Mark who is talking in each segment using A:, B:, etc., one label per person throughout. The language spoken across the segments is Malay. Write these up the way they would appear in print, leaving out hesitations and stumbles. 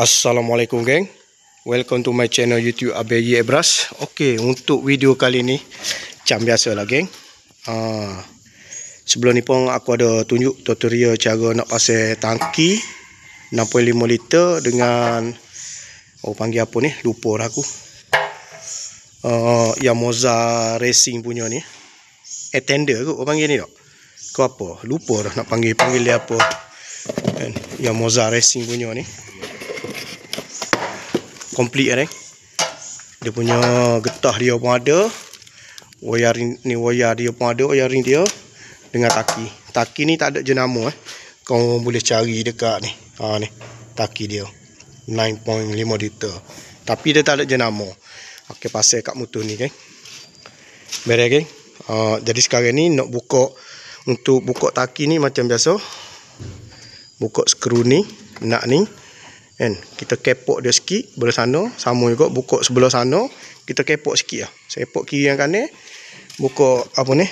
A: Assalamualaikum geng. Welcome to my channel YouTube Abayi Ebras. Okey, untuk video kali ni macam biasalah geng. Sebelum ni pun aku ada tunjuk tutorial cara nak pasang tangki 6.5 liter dengan panggil apa ni? Lupa dah aku. Yamaha Racing punya ni. Tender kot orang panggil ni tak? Ke apa? Lupa dah nak panggil dia apa. Yamaha Racing punya ni. Complete kan. Dia punya getah dia pun ada. Wiring ni, wire dia pun ada, wiring dia dengan taki. Taki ni tak ada jenama Kau boleh cari dekat ni. Ni taki dia 9.5 liter. Tapi dia tak ada jenama. Okey, pasal kat motor ni geng. Beres geng. Jadi sekarang ni nak buka, untuk buka taki ni macam biasa. Buka skru ni, nak ni. Kan, kita kepok dia sikit belah sana, sama juga buka sebelah sana, kita kepok sikit lah. Sepok kiri yang kanan, buka apa ni?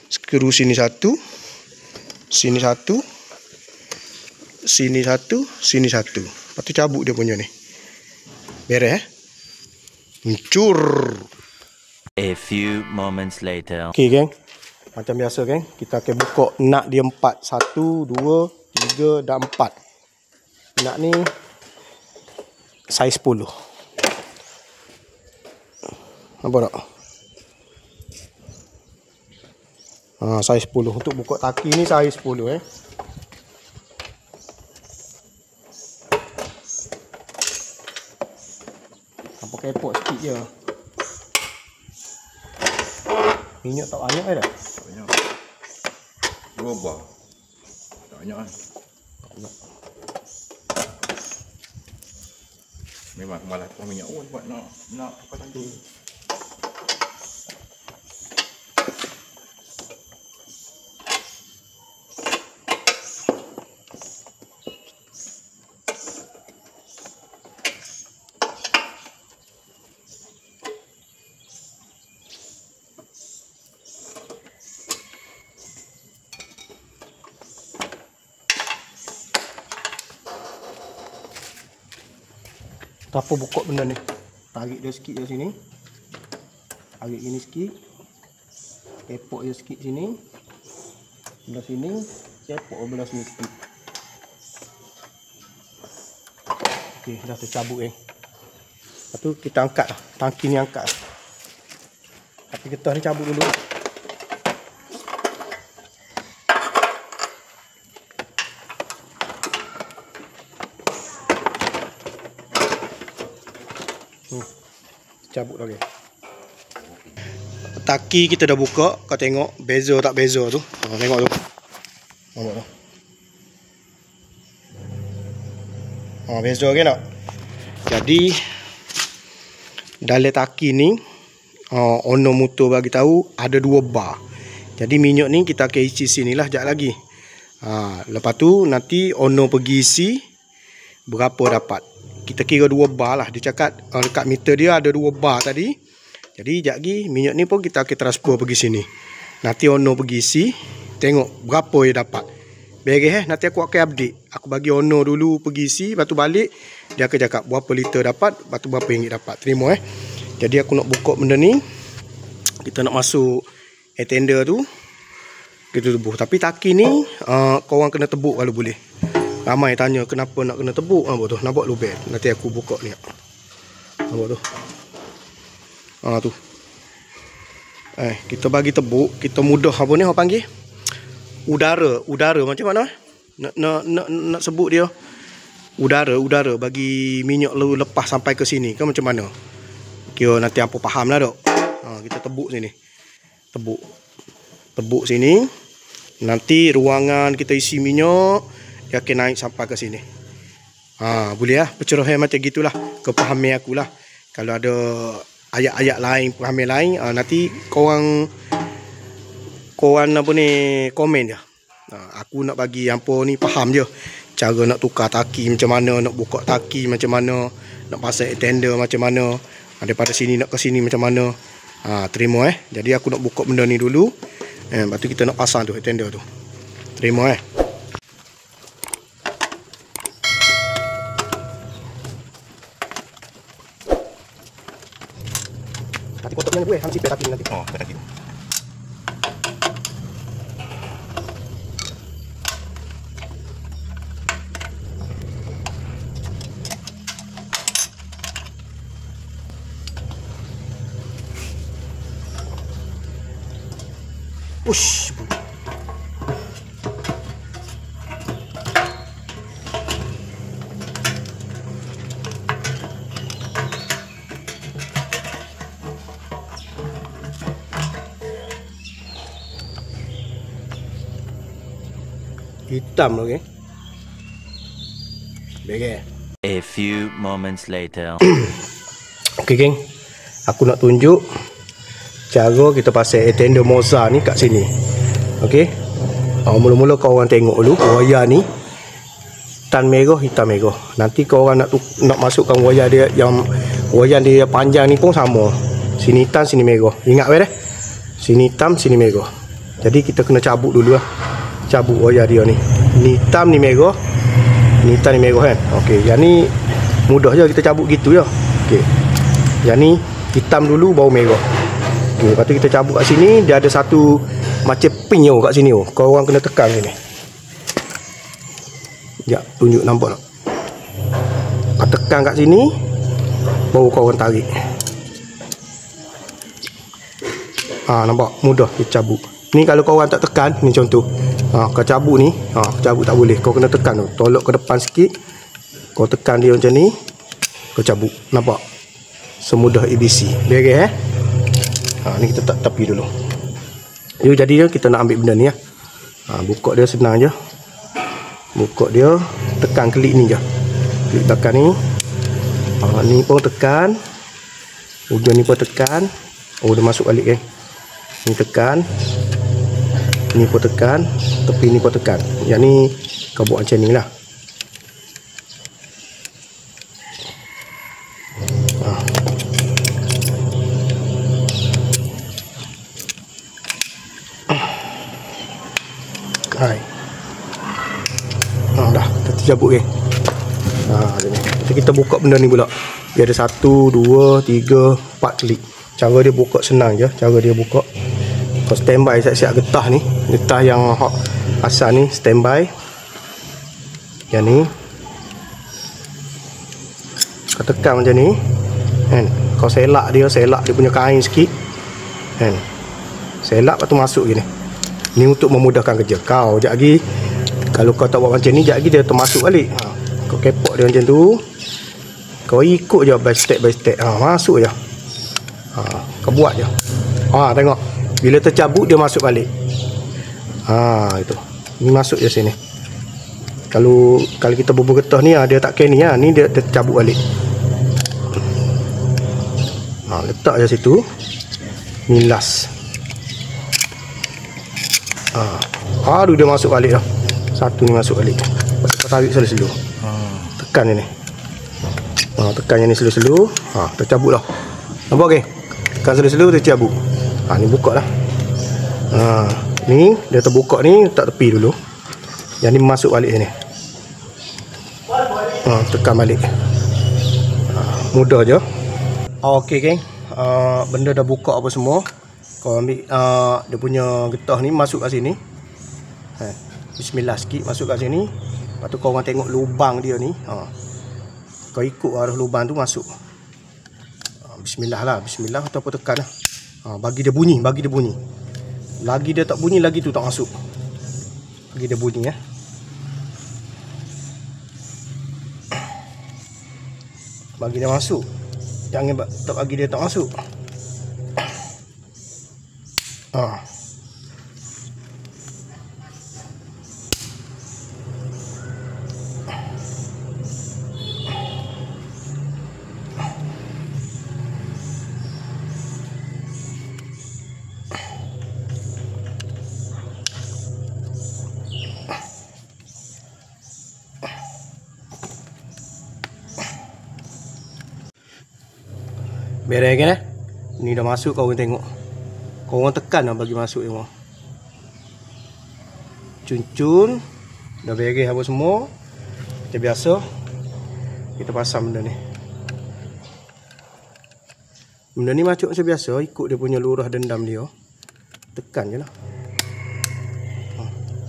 A: Skru sini satu, sini satu, sini satu, sini satu. Lepas tu cabut dia punya ni. Beres Mencur.
B: A few moments later.
A: Okey geng. Macam biasa geng, kita akan buka nak dia 4. 1, 2, 3 dan 4. Nak ni saiz 10. Nampak tak? Saiz 10. Untuk buka taki ni saiz 10 Nampak kepok sikit je. Minyak tak banyak dah?
C: Tak banyak. Dua bar. Tak banyak kan?
A: Tak banyak.
C: Memang malas pun minyak buat nak tukar tangki.
A: Apa buka benda ni? Tarik dia sikit dari sini. Tarik ini sikit. Kepok dia sikit sini. Belah sini. Kepok belah sini sikit. Okey, dah tercabut Lepas tu kita angkat lah. Tangki ni angkat lah. Tapi getah ni cabut dulu. Cabut lagi. Taki kita dah buka. Kau tengok beza tak beza tu. Tengok tu. Nampak tu. Beza kan tak? Jadi dalam taki ni owner motor bagi tahu ada 2 bar. Jadi minyak ni kita akan isi sini lah sekejap lagi. Lepas tu nanti owner pergi isi berapa dapat. Kita kira 2 bar lah. Dia cakap dekat meter dia ada 2 bar tadi. Jadi sekejap lagi minyak ni pun kita akan transfer pergi sini. Nanti owner pergi isi, tengok berapa dia dapat. Beres nanti aku akan update. Aku bagi owner dulu pergi isi, lepas tu balik dia akan cakap berapa liter dapat, lepas tu berapa ringgit dapat. Terima Jadi aku nak buka benda ni. Kita nak masuk tender tu. Kita tebuh. Tapi taki ni korang kena tebuk kalau boleh. Ramai tanya kenapa nak kena tebuk. Nampak tu, nampak lubang. Nanti aku buka ni. Nampak tu. Tu. Kita bagi tebuk, kita mudah apa ni orang panggil? Udara macam mana? Nak sebut dia. Udara bagi minyak lepas sampai ke sini kan macam mana? Kira nanti apa faham lah dok. Kita tebuk sini. Tebuk sini. Nanti ruangan kita isi minyak dia akan naik sampai ke sini. Boleh lah. Pencerahan macam gitulah. Kepahaman aku lah. Kalau ada ayat-ayat lain, pahaman lain, nanti korang apa ni, komen je. Aku nak bagi apa ni faham je. Cara nak tukar taki macam mana, nak buka taki macam mana, nak pasang tender macam mana, daripada sini nak ke sini macam mana. Terima Jadi aku nak buka benda ni dulu. Lepas tu kita nak pasang tu tender tu. Terima Nanti potong yang gue, nanti petakin nanti.
C: Oh, petakin.
A: Ush. Hitam okey. Baik.
B: A few moments later.
A: Okey geng. Aku nak tunjuk cara kita pasang tender Moza ni kat sini. Okey. Mula-mula kau orang tengok dulu wayar ni tan merah hitam merah. Nanti kau orang nak masukkan wayar dia yang wayar dia panjang ni pun sama. Sini hitam sini merah. Ingat weh dah. Sini hitam sini merah. Jadi kita kena cabut dulu lah. Cabut wayar dia ni. Ni hitam ni merah. Ni hitam ni merah kan. Okey, yang ni mudah je kita cabut gitu je. Okey. Yang ni hitam dulu baru merah. Okey, lepas tu kita cabut kat sini, dia ada satu macam pin kat sini. Kau orang kena tekan sini. Ya, tunjuk nampak tak? Kau tekan kat sini, baru kau orang tarik. Nampak? Mudah kita cabut. Ni kalau kau orang tak tekan, ni contoh. Kau cabut ni, cabut tak boleh. Kau kena tekan tu. Tolak ke depan sikit. Kau tekan dia macam ni, kau cabut. Nampak? Semudah ABC. Beres ni kita tak tepi dulu. Jadi kita nak ambil benda ni ya. Buka dia senang je. Buka dia, tekan klik ni je. Klik tekan ni. Ni pun tekan. Hujung ni pun tekan. Oh, dia masuk balik Ni tekan. Ni pun tekan. Tepi ni pun tekan. Yang ni kau buat macam ni lah. Hai. Dah, kita cabut kita buka benda ni pula. Dia ada 1, 2, 3, 4 klik. Cara dia buka senang je. Cara dia buka, kau standby siap-siap getah ni. Getah yang hot asal ni standby. Yang ni kau tekan macam ni kan. Kau selak dia punya kain sikit kan. Selak lepas tu masuk gini. Ni untuk memudahkan kerja kau. Sekejap lagi kalau kau tak buat macam ni, sekejap lagi dia termasuk balik. Kau kepok dia macam tu. Kau ikut je by step. Masuk je. Kau buat je. Tengok. Bila tercabut dia masuk balik. Itu. Ni masuk je sini. Kalau kita bubur getah ni, dia tak kena ni. Ni dia tercabut balik. Letak je situ. Ni last. Aduh, dia masuk balik dah. Satu ni masuk balik. Kau tarik slow-slow. Tekan ni. Tekan yang ni slow-slow. Tercabut lah. Nampak ke? Tekan slow-slow, tercabut. Ni buka lah. Ni dia terbuka ni, letak tepi dulu. Yang ni masuk balik sini. Tekan balik. Mudah je. Okey geng. Benda dah buka apa semua. Kau ambil dia punya getah ni, masuk kat sini. Bismillah sikit masuk kat sini. Lepas tu kau orang tengok lubang dia ni. Kau ikut arah lubang tu masuk. Bismillah lah. Bismillah ataupun tekan lah. Bagi dia bunyi. Lagi dia tak bunyi, lagi tu tak masuk. Bagi dia bunyi ya. Bagi dia masuk. Jangan tak bagi dia tak masuk. Beres kan ni dah masuk. Kau orang tengok. Kau orang tekan lah bagi masuk semua. Cun-cun. Dah beres apa semua. Macam biasa kita pasang benda ni. Benda ni masuk macam biasa, ikut dia punya lurah dendam dia. Tekan je lah.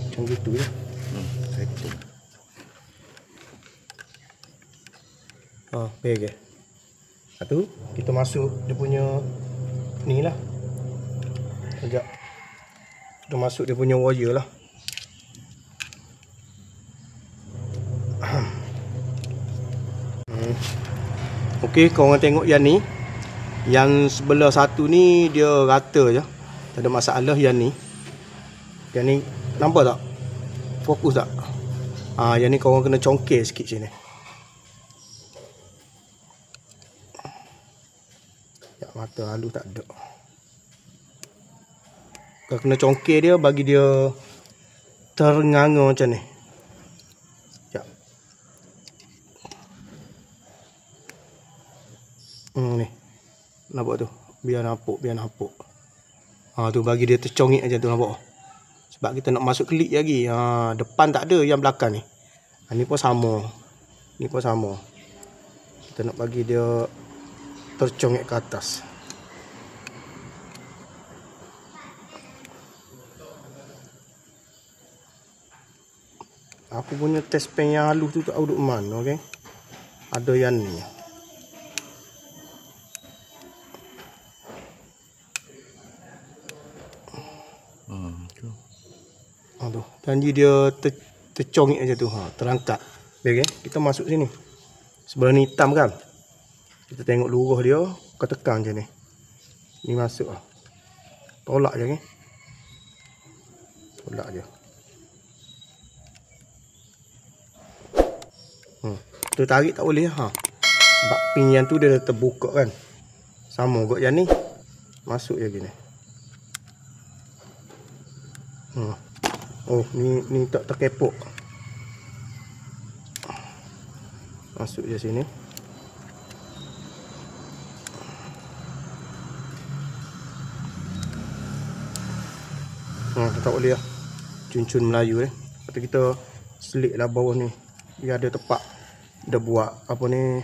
A: Macam gitu je.
C: Setting.
A: Baik. Satu, kita masuk dia punya ni lah. Sekejap. Kita masuk dia punya wire lah. Okey, korang tengok yang ni. Yang sebelah satu ni dia rata je. Tak ada masalah yang ni. Yang ni nampak tak? Fokus tak? Yang ni korang kena congkel sikit sini. Ya, mata halus tak ada. Kau kena congkel dia bagi dia ternganga macam ni. Ya. Ni. Nampak tu? Biar nampak. Tu bagi dia tercongik aja tu, nampak? Sebab kita nak masuk klik lagi. Depan tak ada, yang belakang ni. Ni pun sama. Kita nak bagi dia tercongik ke atas. Aku punya test pen yang halus tu tak tahu duk mana, okey. Ada yang ni. Tu. Janji dia tercongik aja tu. Terangkat. Okey, kita masuk sini. Sebelah ni hitam kan? Kita tengok lurus dia, kau tekan je ni. Ni masuk ah. Tolak je ni. Tolak je. Tu tarik tak boleh sebab pin yang tu dia dah terbuka kan. Sama kot yang ni. Masuk je gini. Ni tak terkepuk. Masuk je sini. Tak boleh lah. Cun-cun Melayu Lepas kita selik lah bawah ni. Biar ada tepak. Dia buat apa ni,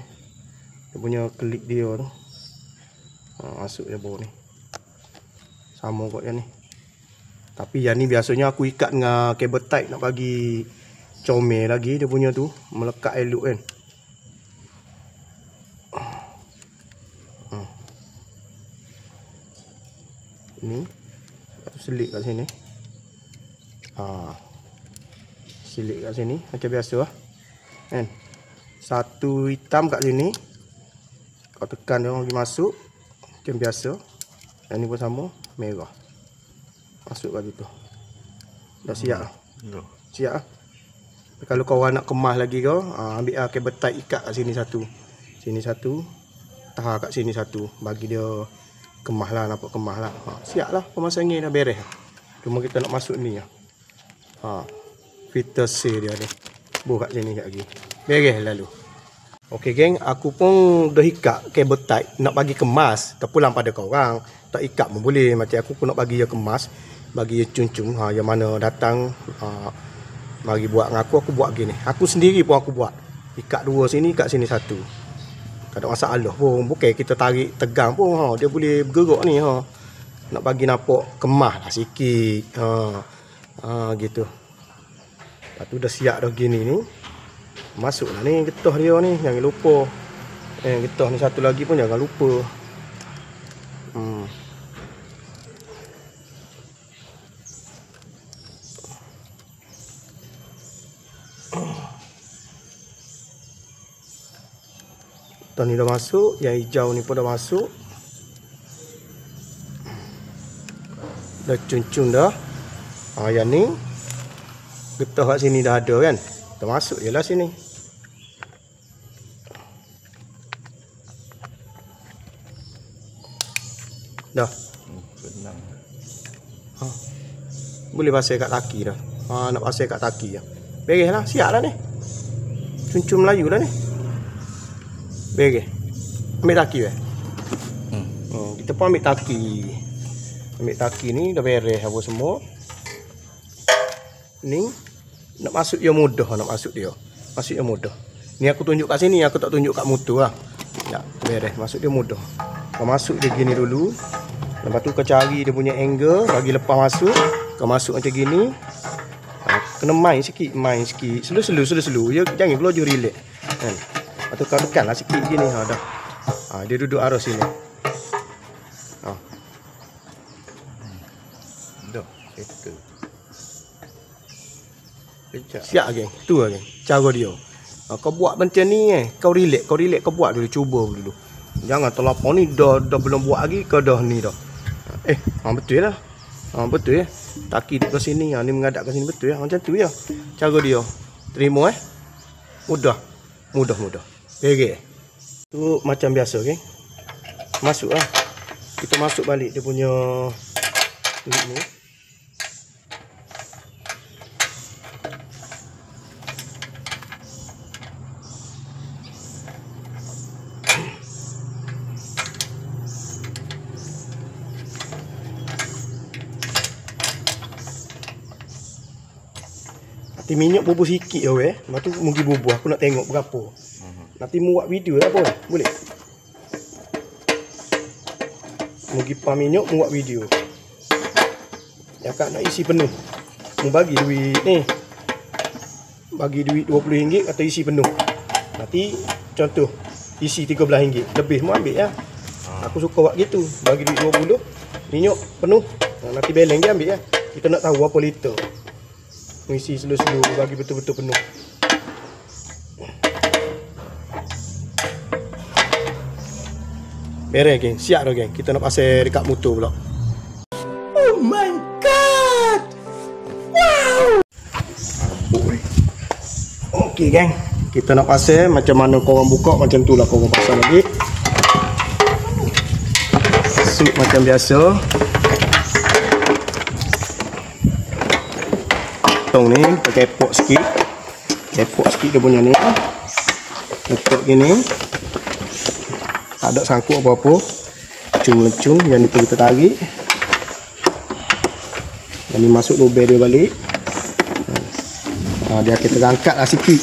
A: dia punya klik dia tu. Masuk je bawah ni. Sama kot yang ni. Tapi yang ni biasanya aku ikat dengan kabel tight nak bagi comel lagi dia punya tu. Melekat elok kan. Ni aku selik kat sini. Selik kat sini macam biasa lah. Kan? Satu hitam kat sini. Kau tekan dia bagi masuk. Macam biasa. Yang ni pun sama. Merah. Masuk kat situ. Dah siap lah. Siap lah. Kalau kau orang nak kemas lagi kau, ambil lah kabel tight ikat kat sini satu. Sini satu. Tahan kat sini satu. Bagi dia kemas lah. Nampak kemas lah. Siap lah. Pemasangan dah beres. Cuma kita nak masuk ni lah. Filter C dia ni. Buh kat sini kat lagi. Beres lalu. Okey geng, aku pun dah ikat kabel tight nak bagi kemas. Terpulang pada kau orang. Tak ikat pun boleh. Macam aku pun nak bagi dia kemas. Bagi dia cun-cun. Yang mana datang mari buat dengan aku buat gini. Aku sendiri pun aku buat. Ikat dua sini, ikat sini satu. Tak ada masalah pun. Bukan kita tarik tegang pun. Dia boleh bergerak ni. Nak bagi nampak kemas lah sikit. Gitu. Lepas tu dah siap dah gini ni. Masuklah ni getah dia ni. Jangan lupa. Getah ni satu lagi pun jangan lupa. Getah ni dah masuk. Yang hijau ni pun dah masuk. Dah cun-cun dah. Yang ni getah kat sini dah ada kan. Kita masuk je lah sini. Dah.
C: Senang.
A: Boleh pasal kat kaki dah. Nak pasal kat kaki dah. Beres lah. Siap lah ni. Cun-cun Melayu lah ni. Beres. Ambil taki weh. Kita pun ambil taki. Ambil taki ni dah beres apa semua. Ni nak masuk dia mudah, nak masuk dia. Masuk dia mudah. Ni aku tunjuk kat sini, aku tak tunjuk kat motor lah. Ya, beres. Masuk dia mudah. Kau masuk dia gini dulu. Lepas tu kau cari dia punya angle, bagi lepas masuk. Kau masuk macam gini. Kena main sikit. Slow. Ya, jangan keluar je, relax. Kan? Lepas tu kau tekanlah sikit gini. Dah. Dia duduk arah sini.
C: Dah, settle.
A: Siap geng. Tu lah geng. Cara dia. Kau buat macam ni kau relax, kau buat dulu, cuba dulu. Jangan terlapor ni dah belum buat lagi kau dah ni dah. Betul lah. Betul ya. Taki ke sini, ni menghadap ke sini, betul ya. Macam tu ya. Cara dia. Terima Mudah. Okay. Tu macam biasa geng. Masuk lah. Kita masuk balik dia punya ni. Nanti minyak bubuh sikit je lepas tu mungkin bubuh. Aku nak tengok berapa. Nanti buat video lah pun. Boleh? Mungkin pam minyak buat video. Ya kak nak isi penuh. Mu bagi duit ni. Bagi duit RM20 atau isi penuh. Nanti contoh isi RM13. Lebih mu ambil lah. Aku suka buat gitu. Bagi duit 20, minyak penuh. Nanti balance dia ambil lah. Kita nak tahu berapa liter. Isi slow-slow, bagi betul-betul penuh. Beres geng, siap dah geng. Kita nak pasal dekat motor pula. Oh my god. Wow. Okey geng, kita nak pasal macam mana korang buka, macam tu lah korang pasal lagi. Masuk macam biasa. Potong ni pakai epok sikit. Epok sikit dia punya ni. Letak gini. Tak ada sangkut apa-apa. Lecung-lecung yang itu kita tarik. Yang ni masuk lubang dia balik. Dia akan terangkat lah sikit.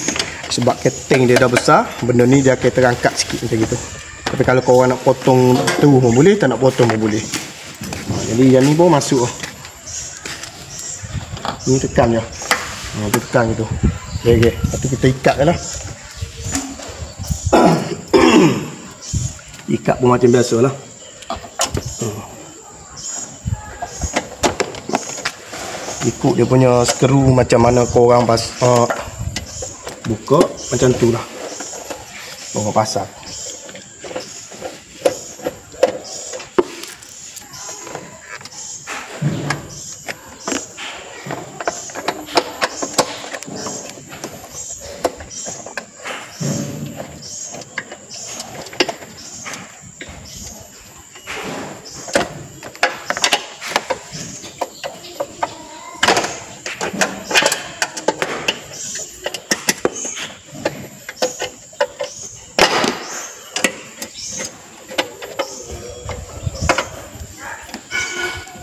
A: Sebab keteng dia dah besar, benda ni dia akan terangkat sikit macam gitu. Tapi kalau korang nak potong tu pun boleh, tak nak potong pun boleh. Jadi yang ni pun masuk. Ni tekan je. Kita tekan gitu. Okay. Lepas tu kita ikat je lah. Ikat pun macam biasa lah. Ikut dia punya skru macam mana korang buka, macam tu lah korang pasang.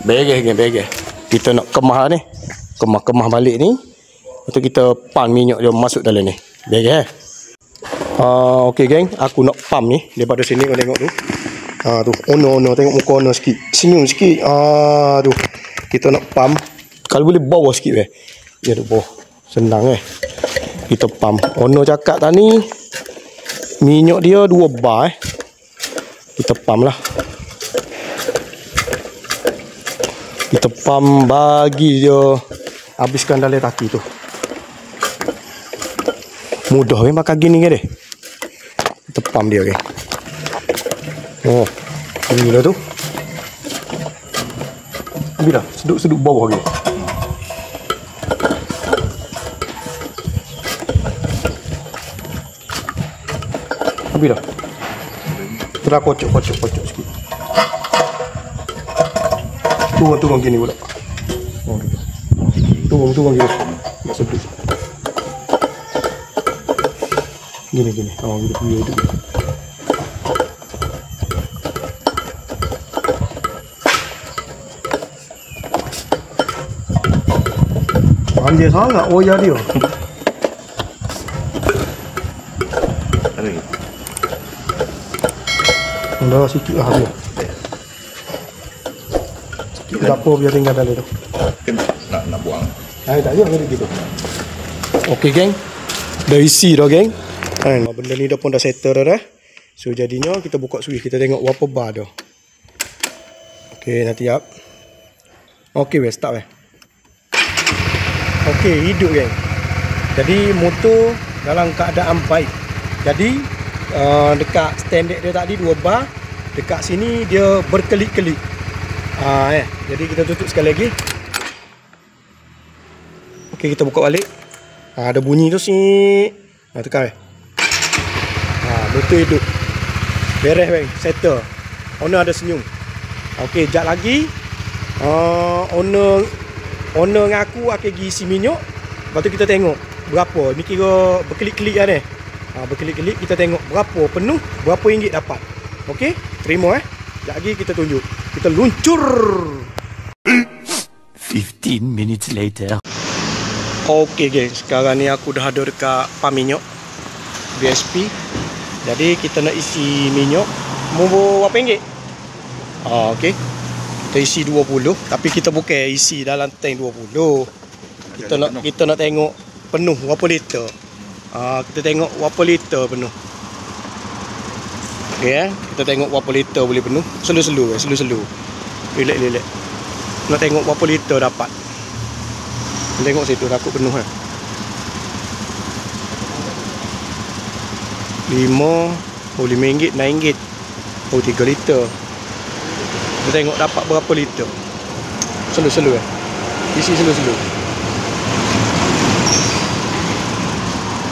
A: Beres. Kita nak kemah ni. Kemah balik ni. Lepas kita pan minyak dia masuk dalam ni. Beres. Okey geng, aku nak pam ni daripada sini kau tengok tu. Tu ono tengok muka ono sikit. Senyum sikit. Tu. Kita nak pam. Kalau boleh bawah sikit Ya tu bawah. Senang Kita pam. Ono cakap tadi minyak dia 2 bar Kita pam lah. Kita pam bagi dia habiskan dalam taki tu. Mudah makan gini ke deh. Kita pam dia ini lah tu. Habis dah. Seduk bawah lagi. Habis dah. Kita kocok sikit. Turun gini pula. Turun gini. Tak sedut. Gini. Gitu. Pandai sangat oya dia. Dah sikit lah dia. dapur biar tinggal dalam tu.
C: Nak buang.
A: Tak payah kena gitu. Okey geng. Dah isi dah geng. Kan benda ni dah pun dah settle dah. So jadinya kita buka switch, kita tengok berapa bar dah. Okey, nanti up. Okey weh, start weh. Okey, hidup geng. Jadi motor dalam keadaan baik. Jadi dekat standard dia tadi 2 bar, dekat sini dia berkelip-kelip. Jadi kita tutup sekali lagi. Okey, kita buka balik. Ada bunyi tu sini. Tekan weh. Motor hidup. Beres bang, settle. Owner ada senyum. Okey, jap lagi owner dengan aku akan pergi isi minyak. Lepas tu kita tengok berapa. Ni kira berkelip-kelip lah ni. Berkelip-kelip, kita tengok berapa penuh, berapa ringgit dapat. Okey, terima Jap lagi kita tunjuk. Kita luncur.
B: 15 minutes later.
A: Okey geng, sekarang ni aku dah ada dekat pam minyak BSP. Jadi kita nak isi minyak. Mau berapa ringgit? Okey. Kita isi 20, tapi kita bukan isi dalam tank 20. Kita nak tengok penuh berapa liter. Kita tengok berapa liter penuh. Okey kita tengok berapa liter boleh penuh. Slow-slow. Relax. Nak tengok berapa liter dapat. Tengok situ takut penuh 5 RM5, RM6, 3 liter. Kita tengok dapat berapa liter. Slow isi slow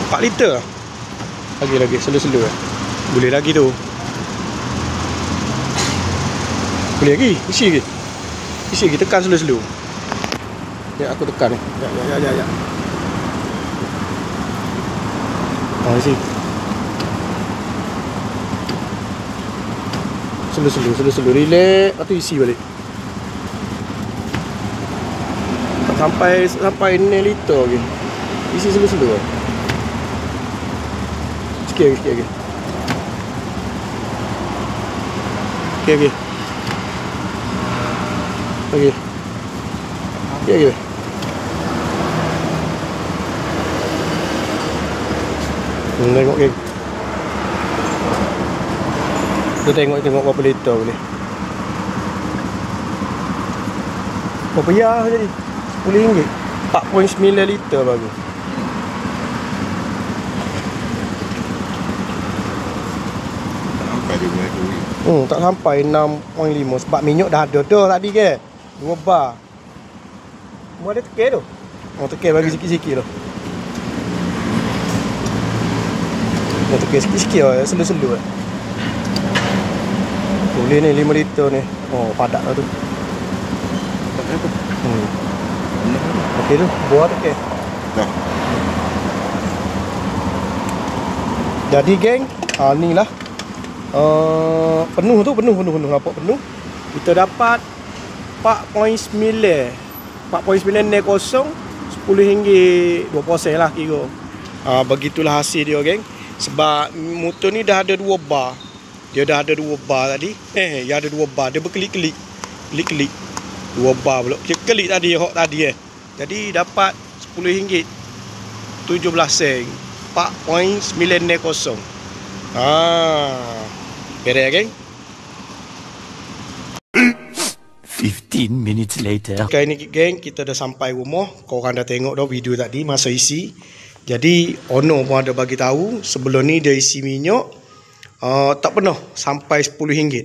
A: 4 liter. Lagi slow boleh lagi tu. Boleh lagi. Isi lagi tekan slow. Ya, aku tekan ni. Ya. Isi. Slow. Relax. Lepas tu isi balik. Sampai 9 liter lagi. Isi slow. Sikit lagi. Okey. Tengok geng. Kita tengok berapa liter boleh. Berapa ya jadi? RM10. 4.9 liter bagus. Tak sampai 6.5 sebab minyak dah ada tadi ke. 2 bar. Mu ada tekan tu. Tekan bagi sikit-sikit tu. Tekan sikit-sikit lah, slow. Boleh ni 5 liter ni. Padat lah tu. Okey tu, buat tekan. Dah. Jadi geng, ni lah. Penuh nampak penuh. Kita dapat 4.9 4.9 RM10 lah kira. Begitulah hasil dia geng. Sebab motor ni dah ada 2 bar. Dia dah ada 2 bar tadi. Dia ada 2 bar. Dia berkelip-kelip. 2 bar pula. Kelip tadi hok tadi Jadi dapat RM10.17. 4.9 beres geng.
B: 15 minutes later.
A: Kali ni geng, kita dah sampai rumah. Korang dah tengok dah video tadi masa isi. Jadi owner pun ada bagi tahu sebelum ni dia isi minyak tak pernah sampai RM10.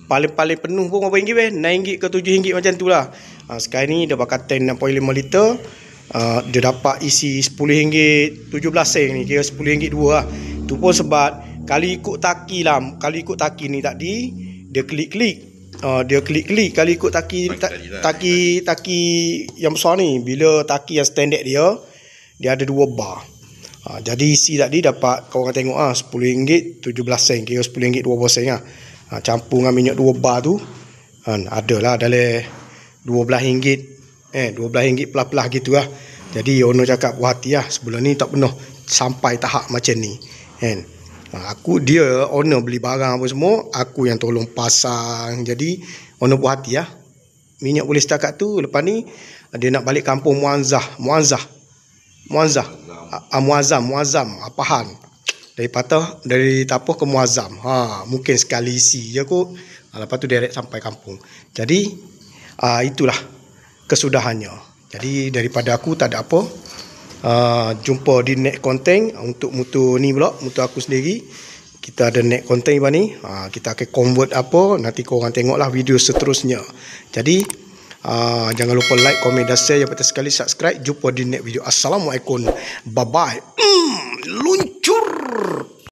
A: Paling-paling penuh pun berapa ringgit RM9 ke RM7 macam tu lah. Sekarang ni dia bakal tank 6.5 liter. Dia dapat isi RM10.17 ni, kira RM10.2 lah. Tu pun sebab kali ikut taki ni tadi dia klik-klik. Kali ikut taki yang besar ni. Bila taki yang standard dia ada 2 bar. Jadi isi tadi dapat korang tengok RM10.17, kira RM10.12 lah. Campur dengan minyak 2 bar tu adalah dalam RM12, RM12 pelah-pelah gitu lah. Jadi owner cakap puas hati lah, sebelum ni tak pernah sampai tahap macam ni dia owner beli barang apa semua, aku yang tolong pasang. Jadi owner puas hati lah. Minyak boleh setakat tu. Lepas ni dia nak balik kampung Muazzam, Pahan. Dari Tapoh ke Muazzam. Mungkin sekali isi je kot. Lepas tu direct sampai kampung. Jadi itulah kesudahannya. Jadi daripada aku tak ada apa. Jumpa di next content untuk motor ni pula, motor aku sendiri. Kita ada next content ni. Kita akan convert apa, nanti korang tengoklah video seterusnya. Jadi jangan lupa like, komen dan share. Yang penting sekali subscribe. Jumpa di next video. Assalamualaikum. Bye bye. Lunch.